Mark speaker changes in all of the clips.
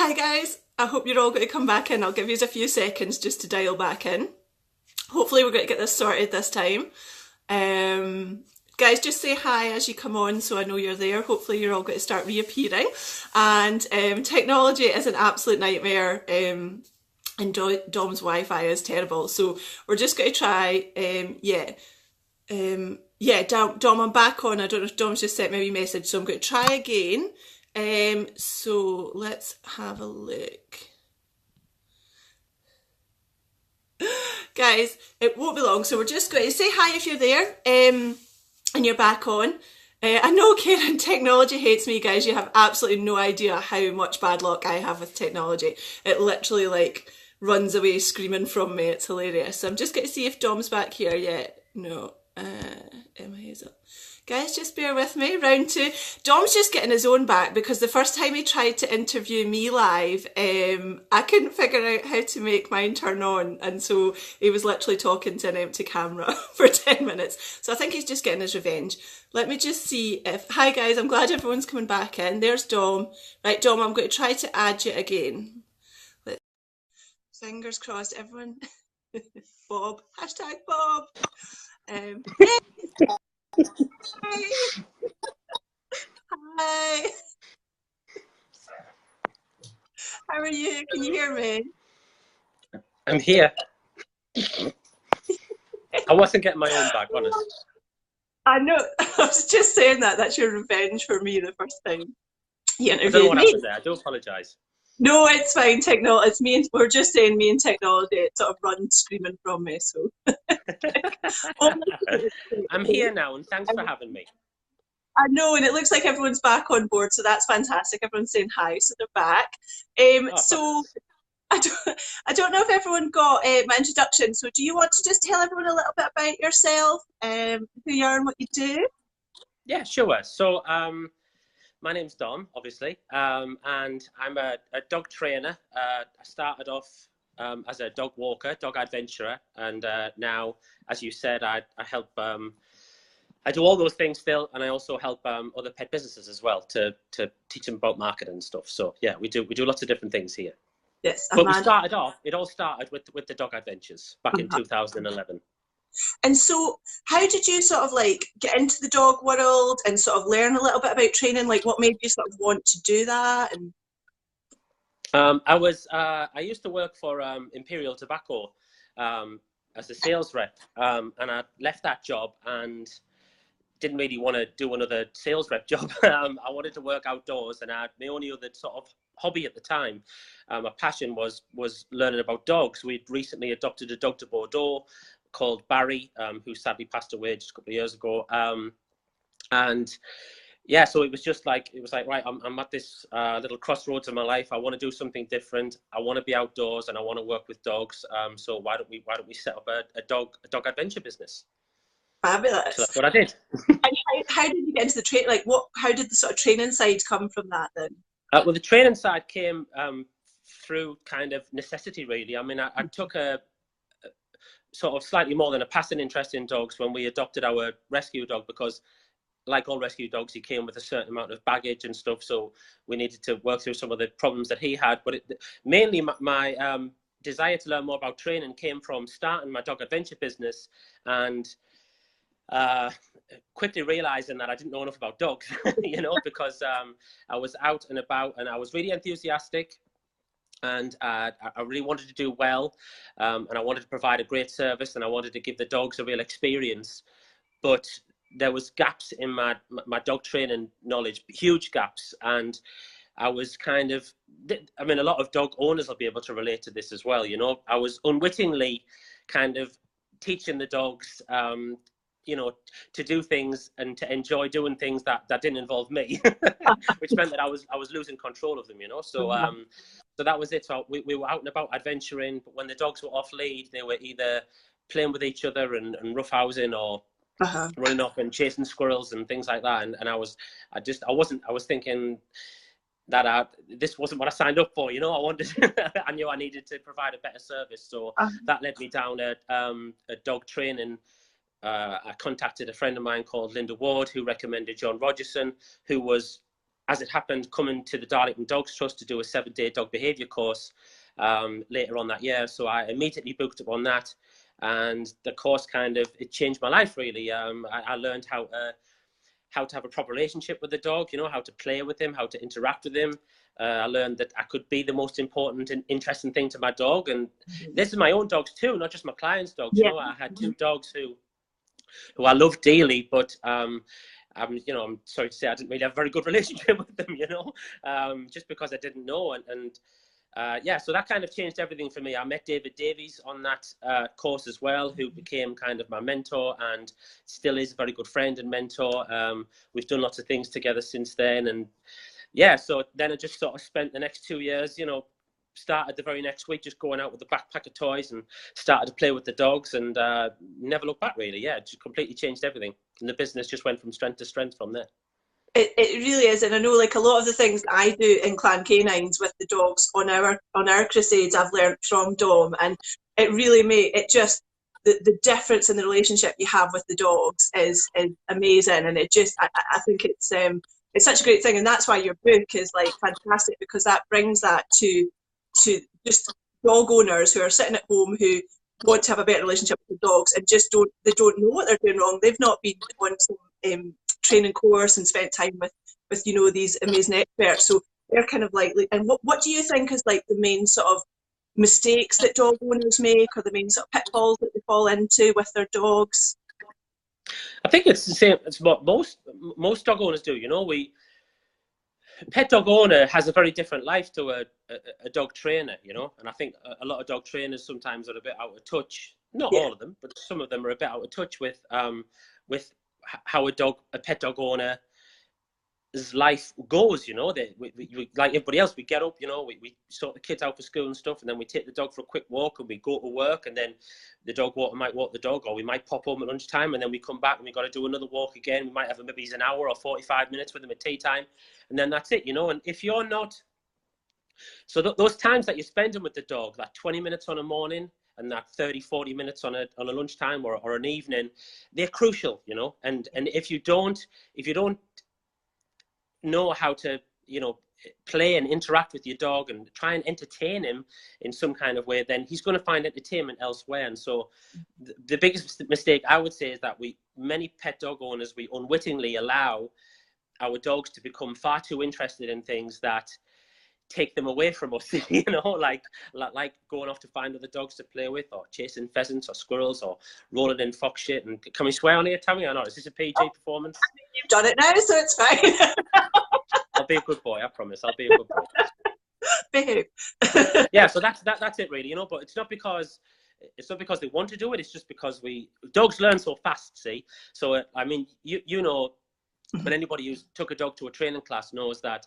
Speaker 1: Hi guys, I hope you're all going to come back in. I'll give you a few seconds just to dial back in. Hopefully we're going to get this sorted this time. Guys, just say hi as you come on so I know you're there. Hopefully you're all going to start reappearing. And technology is an absolute nightmare. And Dom's Wi-Fi is terrible. So we're just going to try, Dom, I'm back on. I don't know if Dom's just sent me a message, so I'm going to try again. So let's have a look. Guys, it won't be long, so we're just going to say hi if you're there, and you're back on. I know Karen, technology hates me, guys. You have absolutely no idea how much bad luck I have with technology. It literally like runs away screaming from me. It's hilarious. So I'm just going to see if Dom's back here yet. No. Emma Hazel. Guys, just bear with me. Round two. Dom's just getting his own back because the first time he tried to interview me live, I couldn't figure out how to make mine turn on, and so he was literally talking to an empty camera for 10 minutes. So I think he's just getting his revenge. Let me just see if... Hi guys, I'm glad everyone's coming back in. There's Dom. Right, Dom, I'm going to try to add you again. Fingers crossed, everyone. Bob. Hashtag Bob. Yeah. Hi. Hi. How are you? Can you hear me?
Speaker 2: I'm here. I wasn't getting my own back, honest.
Speaker 1: I know. I was just saying that. That's your revenge for me the first time you
Speaker 2: I don't know
Speaker 1: interviewed
Speaker 2: what
Speaker 1: me.
Speaker 2: happened there. I do apologise.
Speaker 1: No, it's fine. Technology. It's me. And we're just saying me and technology. It sort of runs screaming from me. So.
Speaker 2: I'm here now, and thanks for having me.
Speaker 1: I know, and it looks like everyone's back on board, so that's fantastic. Everyone's saying hi, so they're back. So I don't know if everyone got my introduction. So do you want to just tell everyone a little bit about yourself, who you are and what you do?
Speaker 2: Yeah, sure. So my name's Dom, obviously, and I'm a dog trainer. I started off as a dog walker, dog adventurer, and now, as you said, I help. I do all those things still, and I also help other pet businesses as well to teach them about marketing and stuff. So yeah, we do lots of different things here.
Speaker 1: Yes,
Speaker 2: but we started off. It all started with the dog adventures back in 2011.
Speaker 1: And so, how did you sort of like get into the dog world and sort of learn a little bit about training? Like, what made you sort of want to do that? And
Speaker 2: I used to work for Imperial Tobacco as a sales rep, and I left that job and didn't really want to do another sales rep job. I wanted to work outdoors, and I had my only other sort of hobby at the time, my passion was learning about dogs. We'd recently adopted a dog to Bordeaux called Barry, who sadly passed away just a couple of years ago. And yeah, so it was like, right, I'm at this little crossroads in my life. I want to do something different. I want to be outdoors and I want to work with dogs. So why don't we set up a dog adventure business?
Speaker 1: Fabulous.
Speaker 2: So that's what I did.
Speaker 1: And how did you get into the train? Like, how did the sort of training side come from that then?
Speaker 2: Well, the training side came through kind of necessity, really. I mean, I took a sort of slightly more than a passing interest in dogs when we adopted our rescue dog, because like all rescue dogs, he came with a certain amount of baggage and stuff. So we needed to work through some of the problems that he had. But mainly my desire to learn more about training came from starting my dog adventure business and quickly realizing that I didn't know enough about dogs, because I was out and about and I was really enthusiastic. And I really wanted to do well, and I wanted to provide a great service, and I wanted to give the dogs a real experience. But there was gaps in my dog training knowledge, huge gaps. And I was kind of, I mean, a lot of dog owners will be able to relate to this as well. I was unwittingly kind of teaching the dogs, to do things and to enjoy doing things that didn't involve me, which meant that I was losing control of them, So so that was it. So we were out and about adventuring, but when the dogs were off lead, they were either playing with each other and roughhousing or running off and chasing squirrels and things like that. And I was thinking that this wasn't what I signed up for, I knew I needed to provide a better service. So that led me down a dog training. I contacted a friend of mine called Linda Ward, who recommended John Rogerson, who was as it happened, coming to the Darlington Dogs Trust to do a 7-day dog behaviour course later on that year. So I immediately booked up on that, and the course it changed my life really. I learned how to have a proper relationship with the dog, how to play with him, how to interact with him. I learned that I could be the most important and interesting thing to my dog. And this is my own dogs too, not just my clients' dogs.
Speaker 1: Yeah.
Speaker 2: I had 2 dogs who I love dearly, but I'm sorry to say I didn't really have a very good relationship with them, just because I didn't know. So that kind of changed everything for me. I met David Davies on that course as well, who became kind of my mentor and still is a very good friend and mentor. We've done lots of things together since then. And so then I just sort of spent the next 2 years, started the very next week just going out with a backpack of toys and started to play with the dogs, and never looked back really. It just completely changed everything. And the business just went from strength to strength from there.
Speaker 1: It really is, and I know like a lot of the things that I do in Clan Canines with the dogs on our crusades I've learned from Dom, and it really the difference in the relationship you have with the dogs is amazing, and it just I think it's such a great thing, and that's why your book is like fantastic, because that brings that to just dog owners who are sitting at home who want to have a better relationship with the dogs and just don't know what they're doing wrong. They've not been on some training course and spent time with these amazing experts, so they're kind of like, and what do you think is like the main sort of mistakes that dog owners make, or the main sort of pitfalls that they fall into with their dogs?
Speaker 2: I think it's the same. It's what most dog owners do. Pet dog owner has a very different life to a dog trainer, and I think a lot of dog trainers sometimes are a bit out of touch. Not all of them, but some of them are a bit out of touch with how a pet dog owner's life goes. We, like everybody else, we get up, we sort the kids out for school and stuff, and then we take the dog for a quick walk, and we go to work, and then the dog walker might walk the dog, or we might pop home at lunchtime, and then we come back and we got to do another walk again. We might have maybe an hour or 45 minutes with them at tea time, and then that's it. And if you're not, so those times that you're spending with the dog, that 20 minutes on a morning and that 30-40 minutes on a lunchtime or an evening, they're crucial. And if you don't know how to play and interact with your dog and try and entertain him in some kind of way, then he's going to find entertainment elsewhere. And so the biggest mistake I would say is that many pet dog owners, we unwittingly allow our dogs to become far too interested in things that take them away from us, like going off to find other dogs to play with, or chasing pheasants or squirrels, or rolling in fox shit. And can we swear on here, Tammie, or not? Is this a PG performance?
Speaker 1: You've done it now, so it's fine.
Speaker 2: I'll be a good boy, I promise. I'll be a good boy.
Speaker 1: Behave.
Speaker 2: So that's it really, but it's not because they want to do it, it's just because dogs learn so fast, see. So I mean, but anybody who's took a dog to a training class knows that,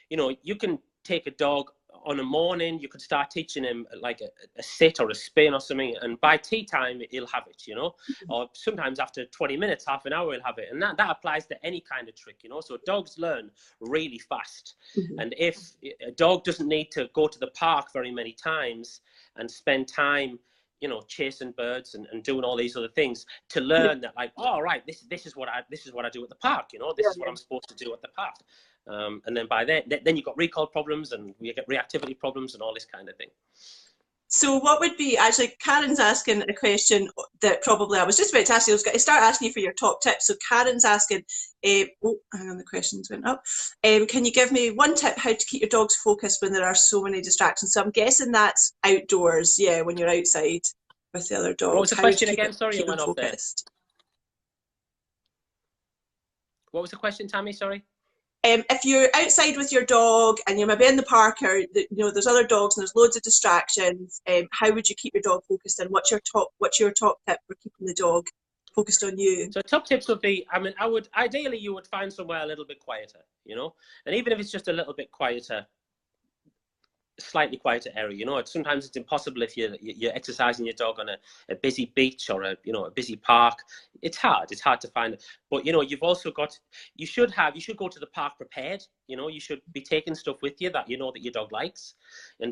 Speaker 2: you can take a dog on a morning, you could start teaching him like a sit or a spin or something, and by tea time he'll have it, or sometimes after 20 minutes, half an hour, he'll have it. And that applies to any kind of trick, so dogs learn really fast. And if a dog doesn't need to go to the park very many times and spend time chasing birds and doing all these other things to learn that, like, oh right, this is what I do at the park, this is what I'm supposed to do at the park. And then by then you've got recall problems, and you get reactivity problems and all this kind of thing.
Speaker 1: So what would be, actually, Karen's asking a question that probably I was just about to ask you. I was going to start asking you for your top tips. So Karen's asking, hang on, the questions went up. Can you give me one tip how to keep your dogs focused when there are so many distractions? So I'm guessing that's outdoors, when you're outside with the other dogs.
Speaker 2: What was the question again? Sorry, it went off there. What was the question, Tammie? Sorry.
Speaker 1: If you're outside with your dog and you're maybe in the park, or there's other dogs and there's loads of distractions, how would you keep your dog focused, and what's your top tip for keeping the dog focused on you? So
Speaker 2: top tips would be, ideally you would find somewhere a little bit quieter, and even if it's just a little bit quieter, slightly quieter area, sometimes it's impossible if you're exercising your dog on a busy beach or a busy park. It's hard to find it. But you've also got, you should go to the park prepared. You should be taking stuff with you that that your dog likes, and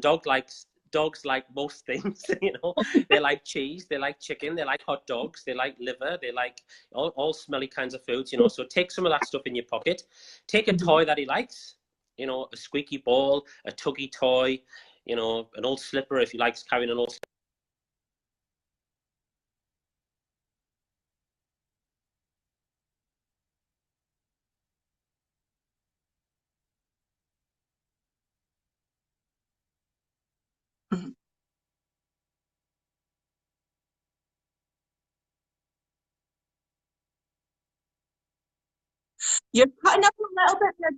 Speaker 2: dogs like most things. You know, they like cheese, they like chicken, they like hot dogs, they like liver, they like all smelly kinds of foods. You know, so take some of that stuff in your pocket. Take a toy that he likes. You know, a squeaky ball, a tuggy toy. You know, an old slipper if he likes carrying an old.
Speaker 1: Mhm. You're cutting up a little bit there.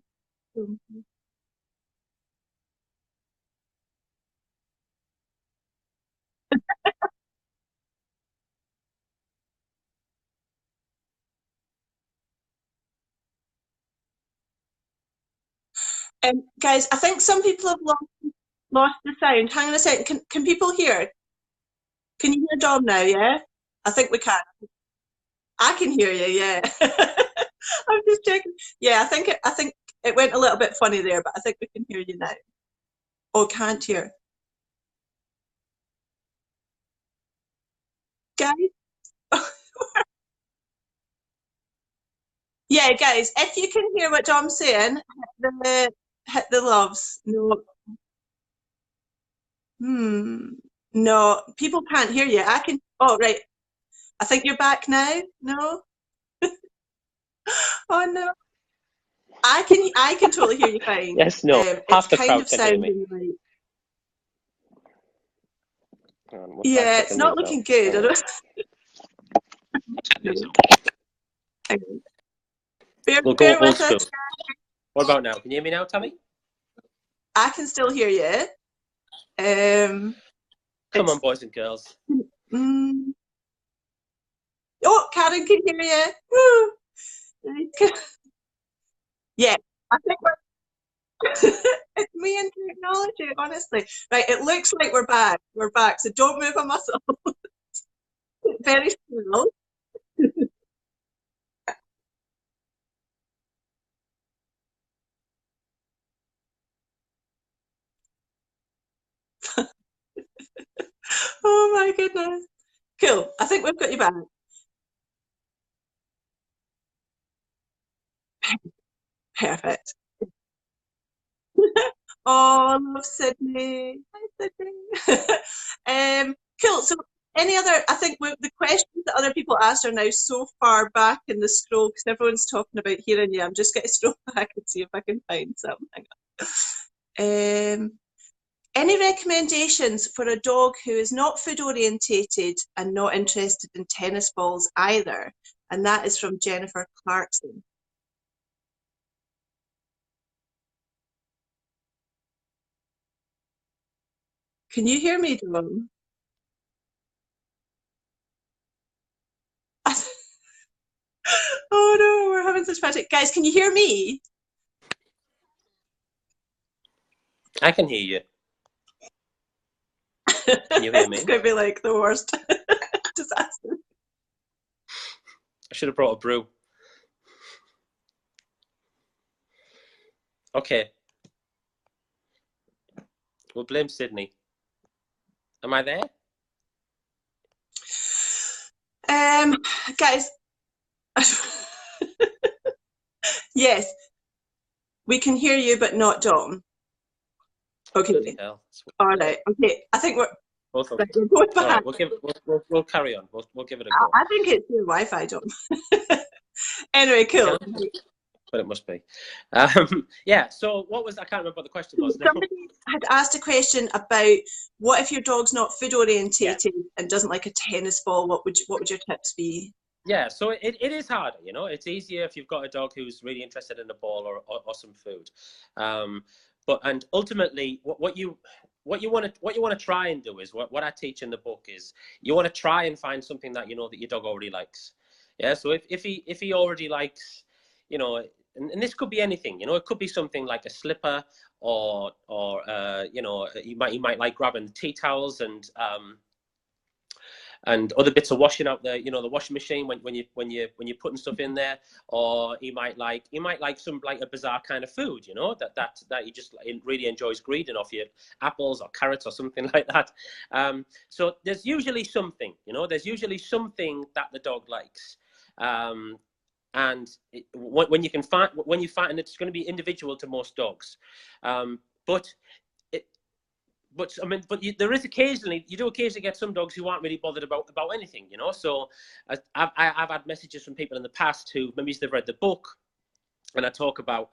Speaker 1: Guys, I think some people have lost the sound. Hang on a second. Can people hear? Can you hear Dom now? Yeah, I think we can. I can hear you. Yeah, I'm just checking. Yeah, I think it went a little bit funny there, but I think we can hear you now. Oh, can't hear, guys. Yeah, guys, if you can hear what Dom's saying, hit the loves. No, hmm, no, people can't hear you. I can. Oh, right. I think you're back now. No. Oh no. I can totally hear you fine.
Speaker 2: Yes, no.
Speaker 1: It's
Speaker 2: Half the
Speaker 1: kind
Speaker 2: crowd
Speaker 1: of
Speaker 2: can hear me.
Speaker 1: sounding like,
Speaker 2: Hang on, we're five
Speaker 1: yeah, it's
Speaker 2: seconds
Speaker 1: not
Speaker 2: in now.
Speaker 1: looking good.
Speaker 2: Hang
Speaker 1: I
Speaker 2: on.
Speaker 1: don't know. Hang on. Bear,
Speaker 2: We'll go
Speaker 1: bear
Speaker 2: old
Speaker 1: with
Speaker 2: school.
Speaker 1: us.
Speaker 2: What about now? Can you hear me now, Tammie?
Speaker 1: I can still hear you. Um,
Speaker 2: Come on,
Speaker 1: it's
Speaker 2: boys and girls.
Speaker 1: mm, oh, Karen can hear you. Woo. Yeah, I think it's me and technology. Honestly, right? It looks like we're back. We're back. So don't move a muscle. Very still. Oh my goodness. Cool. I think we've got you back. Perfect. Oh, love Sydney. Hi, Sydney. Cool. So, any other? I think the questions that other people asked are now so far back in the scroll because everyone's talking about hearing you. I'm just going to scroll back and see if I can find some. Hang on. Any recommendations for a dog who is not food orientated and not interested in tennis balls either? And that is from Jennifer Clarkson. Can you hear me, Dawn? Oh no, we're having such magic. Guys, can you hear me?
Speaker 2: I can hear you. Can you hear
Speaker 1: It's
Speaker 2: me?
Speaker 1: going to be like the worst disaster.
Speaker 2: I should have brought a brew. Okay. We'll blame Sydney. Am I there?
Speaker 1: Um, guys, yes, we can hear you, but not Dom.
Speaker 2: Bloody
Speaker 1: Okay,
Speaker 2: hell.
Speaker 1: all right. Okay, I think
Speaker 2: Both of
Speaker 1: right,
Speaker 2: them.
Speaker 1: we're both
Speaker 2: All right,
Speaker 1: back.
Speaker 2: we'll carry on. We'll give it a go.
Speaker 1: I think it's your Wi-Fi, Dom. Anyway, cool.
Speaker 2: But it must be. Yeah. So what was? I can't remember what the question was now.
Speaker 1: Somebody had asked a question about what if your dog's not food
Speaker 2: Yeah.
Speaker 1: orientated and doesn't like a tennis ball? What would your tips be?
Speaker 2: Yeah, so it is harder, you know. It's easier if you've got a dog who's really interested in a ball or some food. But ultimately what you want to try and do is what I teach in the book is you want to try and find something that you know that your dog already likes. Yeah, so if he already likes, you know, and this could be anything, you know, it could be something like a slipper or you know, he might like grabbing tea towels and and other bits of washing out the, the washing machine when you're putting stuff in there. Or he might like some like a bizarre kind of food, that he just really enjoys greeting off you, apples or carrots or something like that. So there's usually something, there's usually something that the dog likes. And when you find, and it's going to be individual to most dogs, but there is occasionally, you do occasionally get some dogs who aren't really bothered about anything, So I've had messages from people in the past who maybe they've read the book, and I talk about,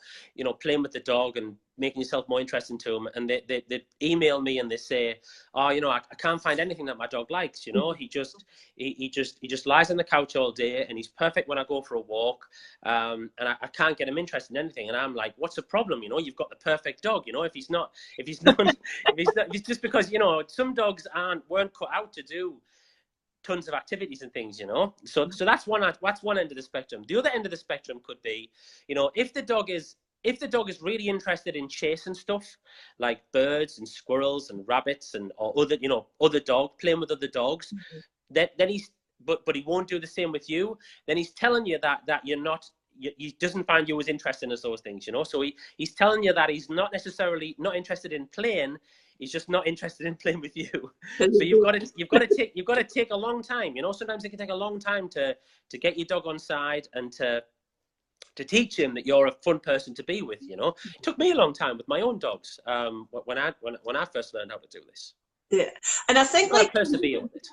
Speaker 2: playing with the dog and making yourself more interesting to them. And they email me and they say, oh, I can't find anything that my dog likes. He just lies on the couch all day, and he's perfect when I go for a walk. And I can't get him interested in anything. And I'm like, what's the problem? You've got the perfect dog. If he's just because, some dogs weren't cut out to do tons of activities and things, so that's one end of the spectrum. The other end of the spectrum could be, if the dog is really interested in chasing stuff like birds and squirrels and rabbits or other dog, playing with other dogs, then he's but he won't do the same with you. Then he's telling you that you're not, he doesn't find you as interesting as those things, so he's telling you that he's not necessarily not interested in playing. He's just not interested in playing with you. So you've got to take a long time. Sometimes it can take a long time to get your dog on side and to teach him that you're a fun person to be with. It took me a long time with my own dogs when I first learned how to do this.
Speaker 1: Yeah, and I think like
Speaker 2: persevere with it.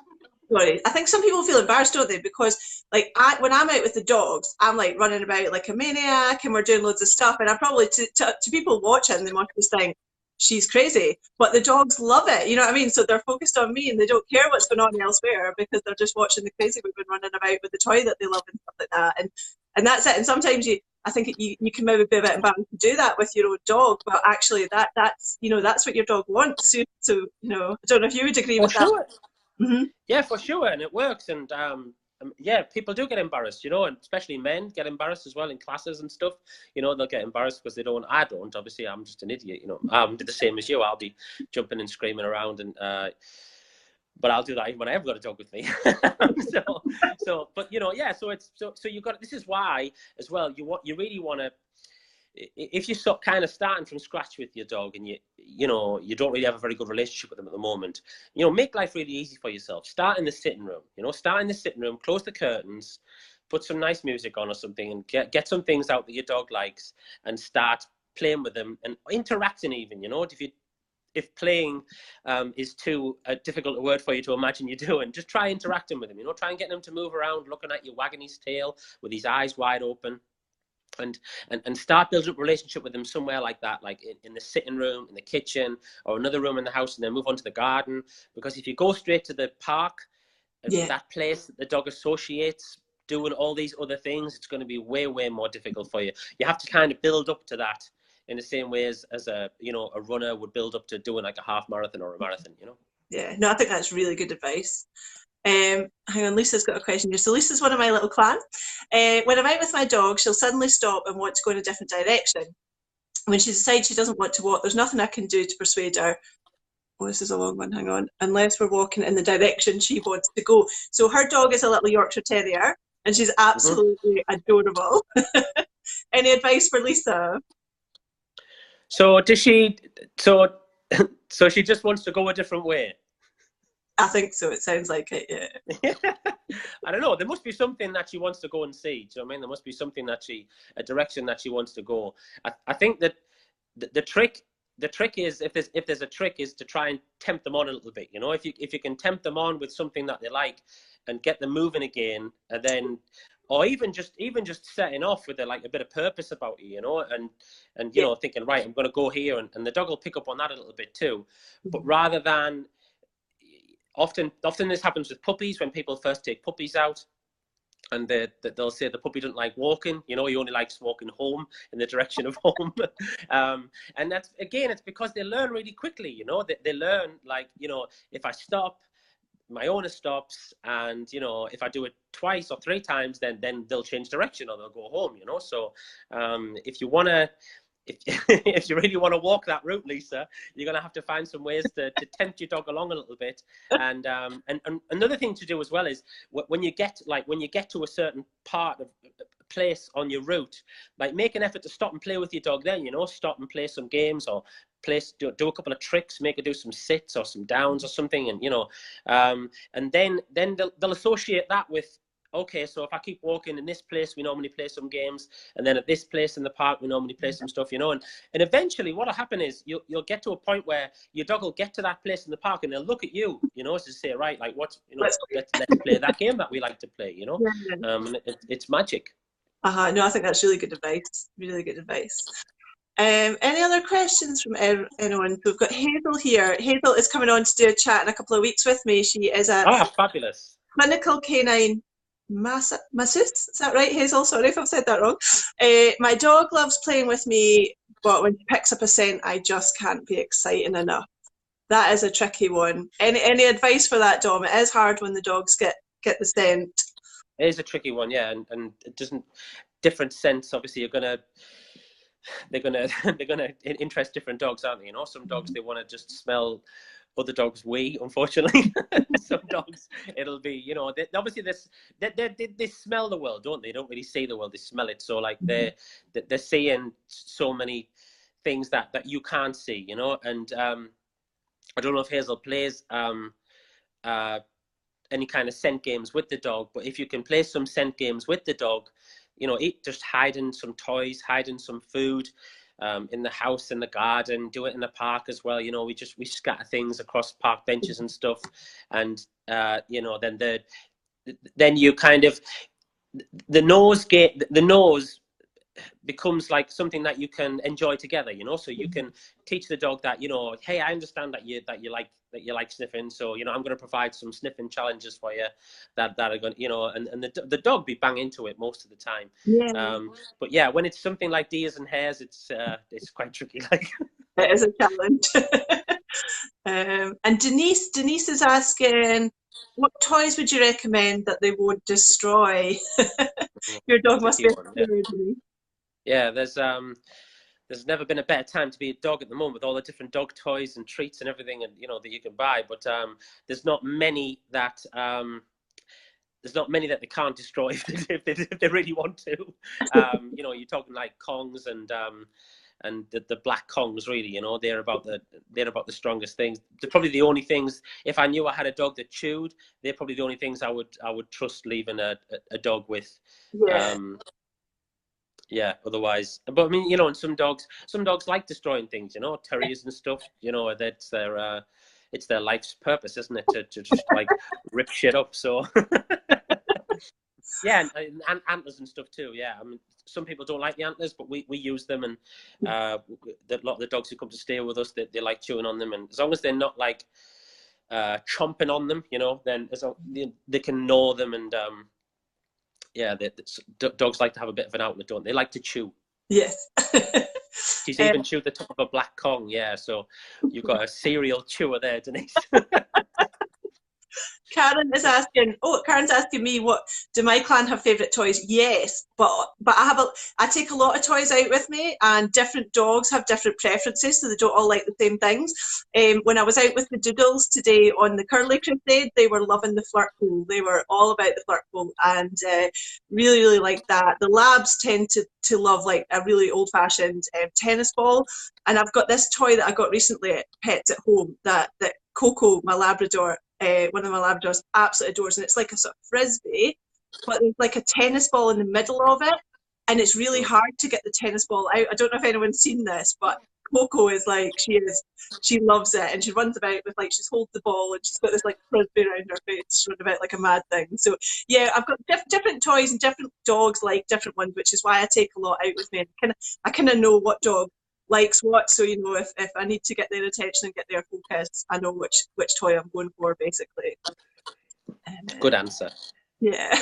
Speaker 1: Sorry, I think some people feel embarrassed, don't they? Because like when I'm out with the dogs, I'm like running about like a maniac, and we're doing loads of stuff. And I probably to people watching, they must just think she's crazy, but the dogs love it. You know what I mean? So they're focused on me, and they don't care what's going on elsewhere because they're just watching the crazy women running about with the toy that they love and stuff like that. And that's it. And sometimes I think you can maybe be a bit embarrassed to do that with your own dog, but actually that's that's what your dog wants. So I don't know if you would agree with that.
Speaker 2: Mm-hmm. Yeah, for sure, and it works. And yeah, people do get embarrassed, and especially men get embarrassed as well in classes and stuff. They'll get embarrassed because they don't. I don't. Obviously, I'm just an idiot. I did the same as you. I'll be jumping and screaming around, and but I'll do that even when I have got a dog with me. But yeah. So you got. This is why as well. You really want to. If you're kind of starting from scratch with your dog and you don't really have a very good relationship with them at the moment, make life really easy for yourself. Start in the sitting room, close the curtains, put some nice music on or something, and get some things out that your dog likes and start playing with them and interacting even, if playing is too difficult a word for you to imagine you're doing, just try interacting with him, try and get him to move around, looking at you, wagging his tail with his eyes wide open. And start building up a relationship with them somewhere like that, like in the sitting room, in the kitchen, or another room in the house, and then move on to the garden. Because if you go straight to the park, that place that the dog associates doing all these other things, it's going to be way, way more difficult for you. You have to kind of build up to that in the same way as a runner would build up to doing like a half marathon or a marathon,
Speaker 1: Yeah, no, I think that's really good advice. Hang on, Lisa's got a question here. So Lisa's one of my little clan. When I'm out with my dog, she'll suddenly stop and want to go in a different direction. When she decides she doesn't want to walk, there's nothing I can do to persuade her. Oh, this is a long one, hang on. Unless we're walking in the direction she wants to go. So her dog is a little Yorkshire Terrier, and she's absolutely adorable. Any advice for Lisa?
Speaker 2: So does she, so she just wants to go a different way?
Speaker 1: I think so. It sounds like it, yeah.
Speaker 2: I don't know. There must be something that she wants to go and see. Do you know what I mean? There must be something a direction that she wants to go. I think that the trick is, if there's a trick, is to try and tempt them on a little bit. If you can tempt them on with something that they like and get them moving again, and then, or even just setting off with a bit of purpose about it, and thinking, right, I'm going to go here, and the dog will pick up on that a little bit too. But rather than, often this happens with puppies when people first take puppies out, and they'll say the puppy doesn't like walking. He only likes walking home, in the direction of home. And that's, again, it's because they learn really quickly. They learn, if I stop, my owner stops, and if I do it twice or three times, then they'll change direction or they'll go home. So if you want to if if you really want to walk that route, Lisa, you're going to have to find some ways to tempt your dog along a little bit. And another thing to do as well is when you get to a certain part of place on your route, like make an effort to stop and play with your dog. Then stop and play some games, or do a couple of tricks, make her do some sits or some downs or something, and then they'll associate that with, okay, so if I keep walking in this place, we normally play some games, and then at this place in the park, we normally play some stuff, and eventually what'll happen is you'll get to a point where your dog will get to that place in the park and they'll look at you, to say, right, like let's play that game that we like to play, it's magic.
Speaker 1: No, I think that's really good advice. Really good advice. Any other questions from anyone? We've got Hazel here. Hazel is coming on to do a chat in a couple of weeks with me. She is a
Speaker 2: fabulous
Speaker 1: clinical canine masseuse. Is that right, Hazel? Sorry if I've said that wrong. My dog loves playing with me, but when she picks up a scent, I just can't be exciting enough. That is a tricky one. Any advice for that, Dom? It is hard when the dogs get the scent.
Speaker 2: It is a tricky one, yeah, and it doesn't. Different scents, obviously, they're gonna interest different dogs, aren't they? Some dogs, they want to just smell other dogs' wee, unfortunately. Some dogs, it'll be, obviously they smell the world, don't they? They don't really see the world, they smell it. So like they're seeing so many things that you can't see, and I don't know if Hazel plays any kind of scent games with the dog, but if you can play some scent games with the dog, just hiding some toys, hiding some food in the house, in the garden, do it in the park as well. We scatter things across park benches and stuff, and then you kind of the nose becomes like something that you can enjoy together, so you can teach the dog that, hey, I understand that you like sniffing, so I'm going to provide some sniffing challenges for you that are going, and the dog be bang into it most of the time. But yeah, when it's something like deers and hares, it's quite tricky. Like
Speaker 1: it is a challenge. And Denise is asking, what toys would you recommend that they won't destroy? Your dog must be Denise.
Speaker 2: Yeah, there's never been a better time to be a dog at the moment with all the different dog toys and treats and everything, and that you can buy. But there's not many that they can't destroy if they really want to. You're talking like Kongs and the black Kongs, really. They're about the strongest things. They're probably the only things. If I knew I had a dog that chewed, they're probably the only things I would trust leaving a dog with. Yeah. Otherwise, but I mean, and some dogs like destroying things. Terriers and stuff. That's it's their life's purpose, isn't it? To just like rip shit up. So yeah, and antlers and stuff too. Yeah, I mean, some people don't like the antlers, but we use them, and a lot of the dogs who come to stay with us, they like chewing on them, and as long as they're not like chomping on them, then they can gnaw them, and dogs like to have a bit of an outlet, don't they? They like to chew.
Speaker 1: Yes.
Speaker 2: She's even chewed the top of a black Kong, yeah, so you've got a serial chewer there, Denise. Karen's
Speaker 1: asking me, what do my clan have favourite toys? Yes, but I take a lot of toys out with me, and different dogs have different preferences, so they don't all like the same things. When I was out with the Doodles today on the Curly Crusade, they were loving the flirt pole. They were all about the flirt pole, and really, really liked that. The Labs tend to love like a really old-fashioned tennis ball, and I've got this toy that I got recently at Pets at Home that Coco, my Labrador, one of my Labradors, absolutely adores, and it's like a sort of frisbee, but there's like a tennis ball in the middle of it, and it's really hard to get the tennis ball out. I don't know if anyone's seen this, but Coco is like, she loves it, and she runs about with like, she's holding the ball and she's got this like frisbee around her face, she's running about like a mad thing. So yeah, I've got different toys, and different dogs like different ones, which is why I take a lot out with me. And I kind of know what dog likes what, so if I need to get their attention and get their focus, I know which toy I'm going for, basically.
Speaker 2: Good answer.
Speaker 1: Yeah.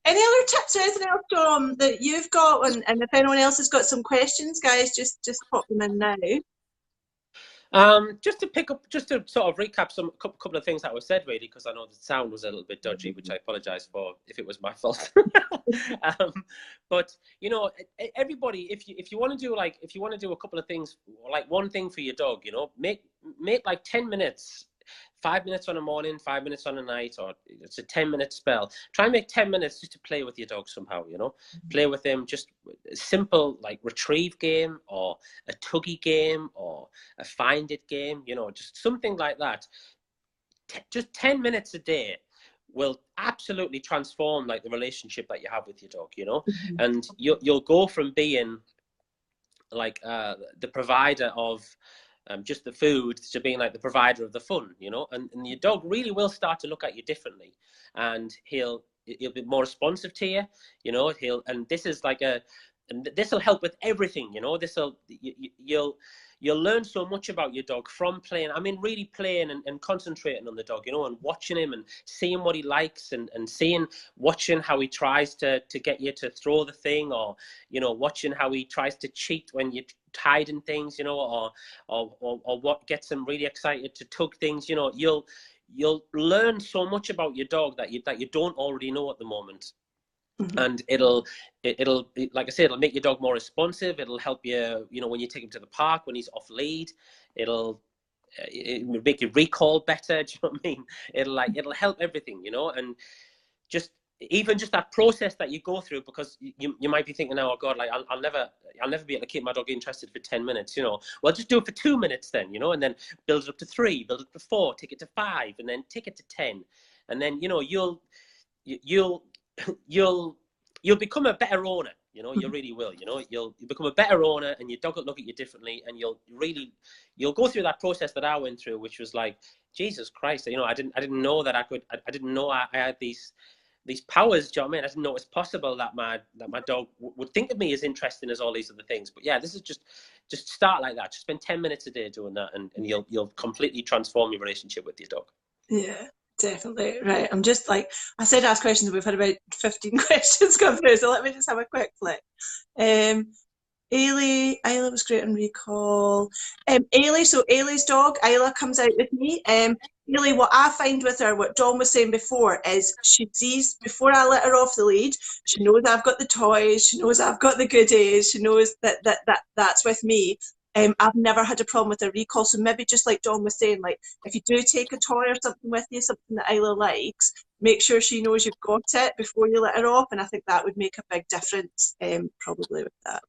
Speaker 1: Any other tips or anything else, Dom, that you've got? And if anyone else has got some questions, guys, just pop them in now.
Speaker 2: Just to pick up, just to sort of recap some couple of things that were said, really, because I know the sound was a little bit dodgy, which I apologise for if it was my fault. But you know, everybody, if you want to do a couple of things, like one thing for your dog, you know, make like 10 minutes. 5 minutes on a morning, 5 minutes on a night, or it's a 10-minute spell. Try and make 10 minutes just to play with your dog somehow, you know. Play with him, just a simple like retrieve game or a tuggy game or a find it game, you know, just something like that. Just 10 minutes a day will absolutely transform like the relationship that you have with your dog, you know. And you'll go from being like the provider of just the food to being like the provider of the fun, you know, and your dog really will start to look at you differently, and he'll be more responsive to you, you know. And this is like and this will help with everything, you know. You'll learn so much about your dog from playing. I mean, really playing and concentrating on the dog, you know, and watching him and seeing what he likes and watching how he tries to get you to throw the thing, or, you know, watching how he tries to cheat when you're hiding things, you know, or what gets him really excited to tug things, you know. You'll learn so much about your dog that you don't already know at the moment. And it'll like I said, it'll make your dog more responsive. It'll help you, you know, when you take him to the park when he's off lead. It'll make you recall better. Do you know what I mean? It'll help everything, you know. And just even just that process that you go through, because you might be thinking, oh God, like I'll never be able to keep my dog interested for 10 minutes, you know. Well, just do it for 2 minutes then, you know, and then build it up to 3, build it up to 4, take it to 5, and then take it to 10, and then, you know, you'll become a better owner, you know. You really will, you know. You'll become a better owner, and your dog will look at you differently, and you'll go through that process that I went through, which was like, Jesus Christ, you know, I didn't know that I didn't know I had these powers. Do you know what I mean? I didn't know it was possible that my dog would think of me as interesting as all these other things. But yeah, this is just start like that. Just spend 10 minutes a day doing that, and you'll completely transform your relationship with your dog.
Speaker 1: Yeah, definitely. Right. I'm just like, I said ask questions, and we've had about 15 questions come through, so let me just have a quick flick. Isla was great on recall. So Ailey's dog, Isla, comes out with me. Really, what I find with her, what Dawn was saying before, is she sees, before I let her off the lead, she knows I've got the toys, she knows I've got the goodies, she knows that's with me. I've never had a problem with a recall. So maybe just like Dawn was saying, like if you do take a toy or something with you, something that Isla likes, make sure she knows you've got it before you let her off. And I think that would make a big difference, probably with that.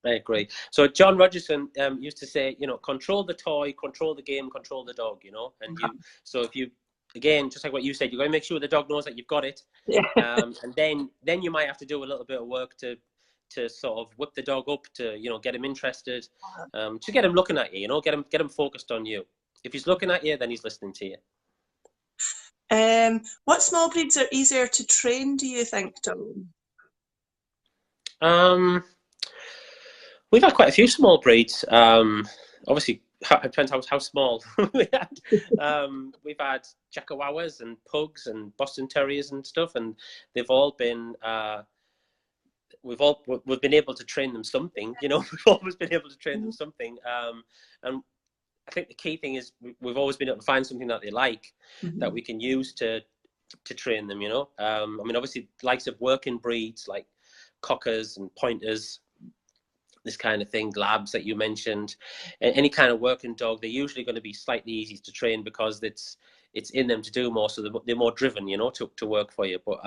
Speaker 2: I agree. So John Rogerson used to say, you know, control the toy, control the game, control the dog, you know. And so if you, again, just like what you said, you've got to make sure the dog knows that you've got it. Yeah. And then you might have to do a little bit of work to sort of whip the dog up, to, you know, get him interested, to get him looking at you, you know, get him focused on you. If he's looking at you, then he's listening to you.
Speaker 1: What small breeds are easier to train, do you think, Tom?
Speaker 2: We've had quite a few small breeds. Obviously, it depends how small. We've had Jackawawas and Pugs and Boston Terriers and stuff, and they've all been. We've been able to train them something. You know, we've always been able to train them something. And I think the key thing is we've always been able to find something that they like, that we can use to train them. You know, I mean, obviously, likes of working breeds like cockers and pointers, this kind of thing, labs that you mentioned, any kind of working dog, they're usually going to be slightly easy to train because it's in them to do more, so they're more driven, you know, to work for you. But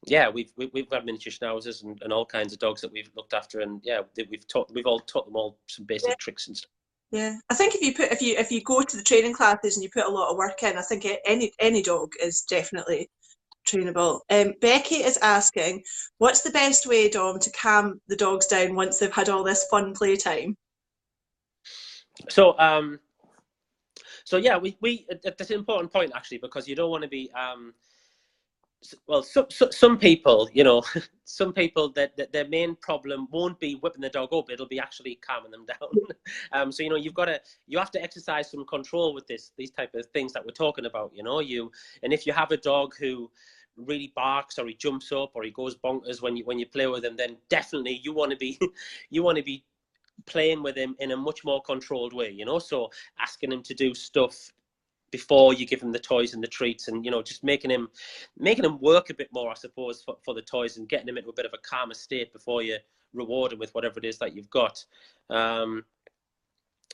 Speaker 2: yeah, we've had miniature schnauzers and all kinds of dogs that we've looked after, and yeah, we've all taught them all some basic tricks and stuff.
Speaker 1: Yeah, I think if you go to the training classes and you put a lot of work in, I think any dog is definitely trainable. Becky is asking, what's the best way, Dom, to calm the dogs down once they've had all this fun playtime?
Speaker 2: So yeah, we that's an important point actually, because you don't want to be well, some people, you know, some people that their main problem won't be whipping the dog up; it'll be actually calming them down. So you know, you have to exercise some control with these type of things that we're talking about. You know, and if you have a dog who really barks, or he jumps up, or he goes bonkers when you play with him, then definitely you want to be playing with him in a much more controlled way, you know, so asking him to do stuff before you give him the toys and the treats, and, you know, just making him work a bit more, I suppose, for the toys, and getting him into a bit of a calmer state before you reward him with whatever it is that you've got.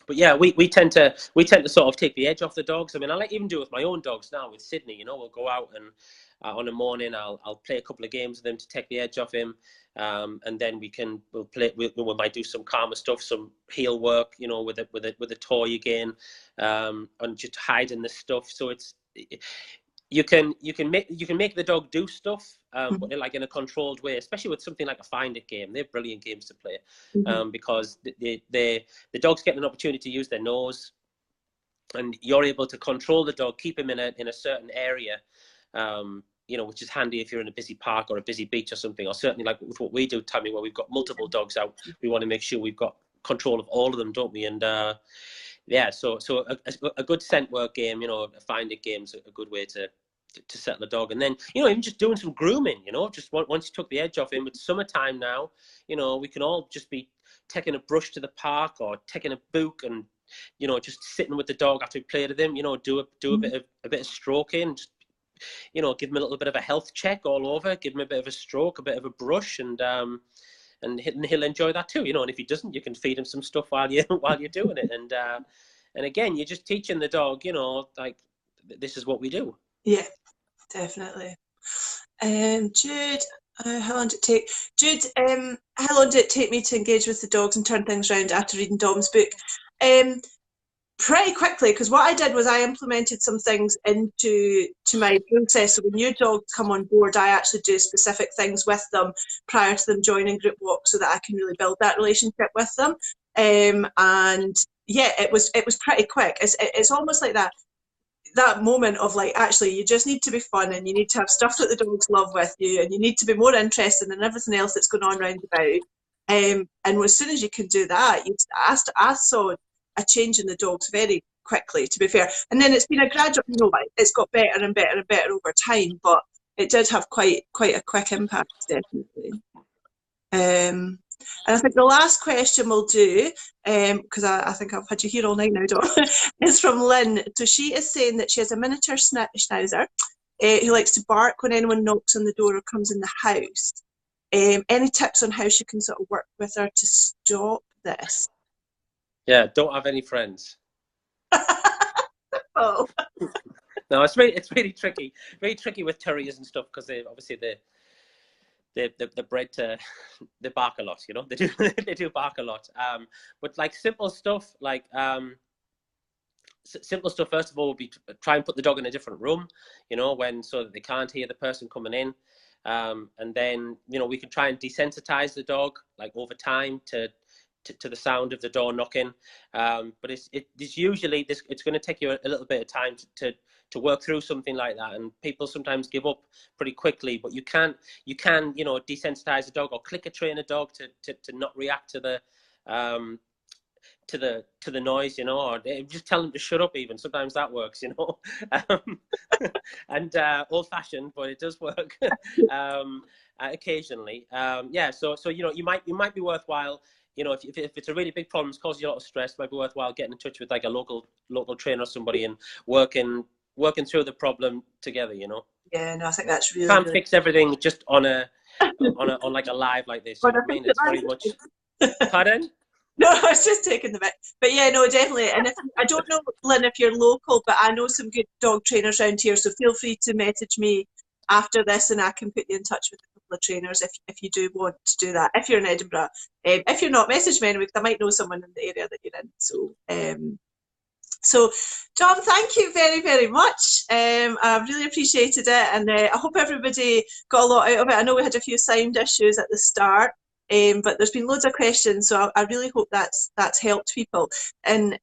Speaker 2: But yeah, we tend to sort of take the edge off the dogs. I mean, I like even do it with my own dogs now with Sydney. You know, we'll go out and on a morning I'll play a couple of games with him to take the edge off him, and then we might do some calmer stuff, some heel work, you know, with a toy again, and just hiding the stuff. So you can make the dog do stuff, but like in a controlled way, especially with something like a find it game. They're brilliant games to play, because the dog's getting an opportunity to use their nose, and you're able to control the dog, keep him in a certain area, you know, which is handy if you're in a busy park or a busy beach or something, or certainly like with what we do, Tammie, where we've got multiple dogs out. We want to make sure we've got control of all of them, don't we? And yeah, so a good scent work game, you know, a find it game's a good way to settle the dog. And then, you know, even just doing some grooming, you know, just once you took the edge off him. It's summertime now, you know, we can all just be taking a brush to the park or taking a book and, you know, just sitting with the dog after we played with him, you know, do a bit of stroking, just, you know, give him a little bit of a health check all over, give him a bit of a stroke, a bit of a brush, and he'll enjoy that too, you know. And if he doesn't, you can feed him some stuff while you're doing it. And again, you're just teaching the dog, you know, like, this is what we do.
Speaker 1: Yeah, definitely. Jude, how long did it take? Jude, how long did it take me to engage with the dogs and turn things around after reading Dom's book? Pretty quickly, because what I did was I implemented some things into my process. So when new dogs come on board, I actually do specific things with them prior to them joining group walk, so that I can really build that relationship with them. And yeah, it was pretty quick. It's almost like that moment of like, actually, you just need to be fun, and you need to have stuff that the dogs love with you, and you need to be more interested in everything else that's going on round about. And as soon as you can do that, I saw a change in the dogs very quickly, to be fair. And then it's been a gradual, you know, like, it's got better and better and better over time, but it did have quite a quick impact, definitely. And I think the last question we'll do, because I think I've had you here all night now, Dom, is from Lynn. So she is saying that she has a miniature schnauzer who likes to bark when anyone knocks on the door or comes in the house. Any tips on how she can sort of work with her to stop this?
Speaker 2: Yeah, don't have any friends.
Speaker 1: Oh.
Speaker 2: No, it's really tricky. Very tricky with terriers and stuff, because they're bred to, they bark a lot, you know. They do bark a lot. But like simple stuff, like simple stuff. First of all, would be try and put the dog in a different room, you know, so that they can't hear the person coming in. And then, you know, we can try and desensitize the dog, like, over time to the sound of the door knocking. But it's usually it's going to take you a little bit of time to work through something like that, and people sometimes give up pretty quickly. But you can, you know, desensitize a dog or clicker train a dog to not react to the noise, you know, or just tell them to shut up. Even sometimes that works, you know. And old-fashioned, but it does work occasionally. Yeah, so you know, you might be worthwhile, you know, if it's a really big problem, it's causing you a lot of stress, it might be worthwhile getting in touch with like a local trainer or somebody and working through the problem together, you know.
Speaker 1: Yeah, no, I think that's really.
Speaker 2: Can't fix everything just on like a live like this. You know what I mean? It's very much. Pardon?
Speaker 1: No, I was just taking the bit. But yeah, no, definitely. And I don't know, Lynn, if you're local, but I know some good dog trainers around here, so feel free to message me after this and I can put you in touch with a couple of trainers if you do want to do that, if you're in Edinburgh. If you're not, message me anyway, because I might know someone in the area that you're in. So John, thank you very, very much. I really appreciated it, and I hope everybody got a lot out of it. I know we had a few sound issues at the start, but there's been loads of questions, so I really hope that's helped people. And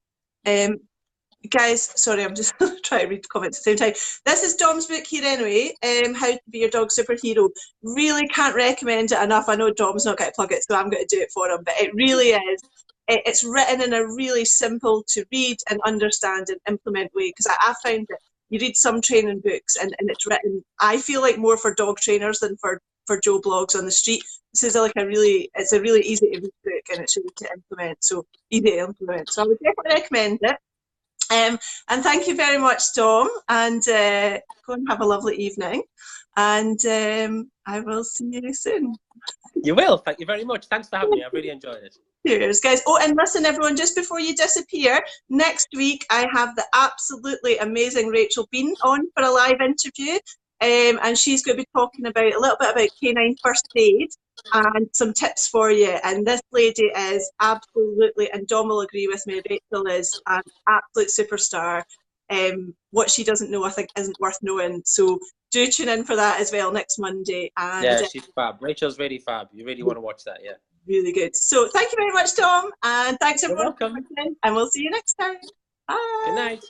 Speaker 1: guys, sorry, I'm just trying to read comments at the same time. This is Dom's book here anyway, How to Be Your Dog's Superhero. Really can't recommend it enough. I know Dom's not going to plug it, so I'm going to do it for him, but it really is. It's written in a really simple to read and understand and implement way, because I find that you read some training books and it's written, I feel like, more for dog trainers than for Joe Blogs on the street. this is like it's a really easy to read book, and it's really to implement, so easy to implement. So I would definitely recommend it. And thank you very much, Dom, and go and have a lovely evening. And I will see you soon.
Speaker 2: You will. Thank you very much. Thanks for having me. I've really enjoyed it.
Speaker 1: Cheers, guys. Oh, and listen, everyone, just before you disappear, next week I have the absolutely amazing Rachel Bean on for a live interview. And she's going to be talking about a little bit about canine first aid and some tips for you. And this lady is absolutely, and Dom will agree with me, Rachel is an absolute superstar. What she doesn't know, I think, isn't worth knowing. So do tune in for that as well next Monday. And
Speaker 2: yeah, she's fab. Rachel's really fab. You really want to watch that, yeah.
Speaker 1: Really good. So thank you very much, Tom, and thanks
Speaker 2: You're
Speaker 1: everyone for
Speaker 2: welcome.
Speaker 1: listening, and we'll see you next time. Bye.
Speaker 2: Good night.